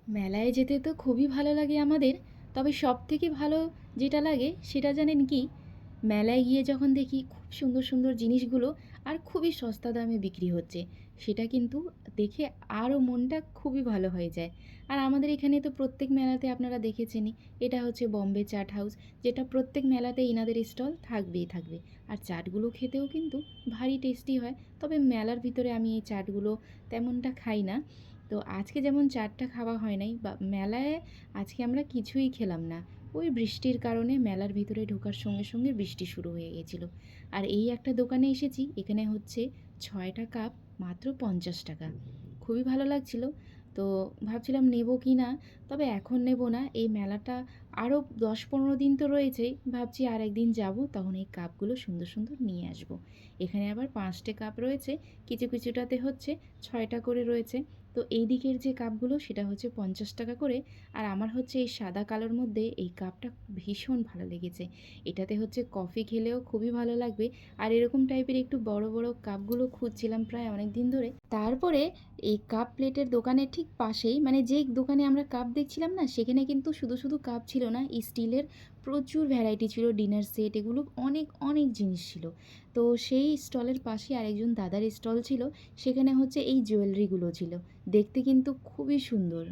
মেলায় যেতে তো খুবই ভালো লাগে আমাদের। তবে সবথেকে ভালো যেটা লাগে সেটা জানেন কি? মেলায় গিয়ে যখন দেখি খুব সুন্দর, সুন্দর জিনিসগুলো আর খুবই সস্তা দামে বিক্রি হচ্ছে, সেটা কিন্তু দেখে আরও মনটা খুবই ভালো হয়ে যায়। আর আমাদের এখানে তো প্রত্যেক মেলাতে আপনারা দেখেছেনই, এটা হচ্ছে বম্বে চাট হাউস, যেটা প্রত্যেক মেলাতে ইনাদের স্টল থাকবেই থাকবে। আর চাটগুলো খেতেও কিন্তু ভারী টেস্টি হয়। তবে মেলার ভিতরে আমি এই চাটগুলো তেমনটা খাই না। তো আজকে যেমন চাটটা খাওয়া হয় নাই বা মেলায় আজকে আমরা কিছুই খেলাম না। ওই বৃষ্টির কারণে মেলার ভিতরে ঢোকার সঙ্গে সঙ্গে বৃষ্টি শুরু হয়ে গেছিলো। আর এই একটা দোকানে এসেছি, এখানে হচ্ছে 6টা কাপ মাত্র 50 টাকা। খুবই ভালো লাগছিল। তো ভাবছিলাম নেব কি না, তবে এখন নেব না। এই মেলাটা আরও 10-15 দিন তো রয়েছেই, ভাবছি আর একদিন যাব, তখন এই কাপগুলো সুন্দর সুন্দর নিয়ে আসব। এখানে আবার 5টে কাপ রয়েছে, কিছু কিছুটাতে হচ্ছে 6টা করে রয়েছে। তো এই দিকের যে কাপগুলো সেটা হচ্ছে 50 টাকা করে। আর আমার হচ্ছে এই সাদা কালোর মধ্যে এই কাপটা ভীষণ ভালো লেগেছে। এটাতে হচ্ছে কফি খেলেও খুবই ভালো লাগবে। আর এরকম টাইপের একটু বড় বড় কাপগুলো খুঁজছিলাম প্রায় অনেক দিন ধরে। তারপরে এই কাপ প্লেটের দোকানের ঠিক পাশেই, মানে যেই দোকানে আমরা কাপ দেখছিলাম না, সেখানে কিন্তু শুধু শুধু কাপ ছিল না, স্টিলের প্রচুর ভ্যারাইটি ছিল, ডিনার সেট, এগুলো অনেক অনেক জিনিস ছিল। তো সেই স্টলের পাশে আরেকজন দাদার স্টল ছিল, সেখানে হচ্ছে এই জুয়েলারিগুলো ছিল। দেখতে কিন্তু খুবই সুন্দর।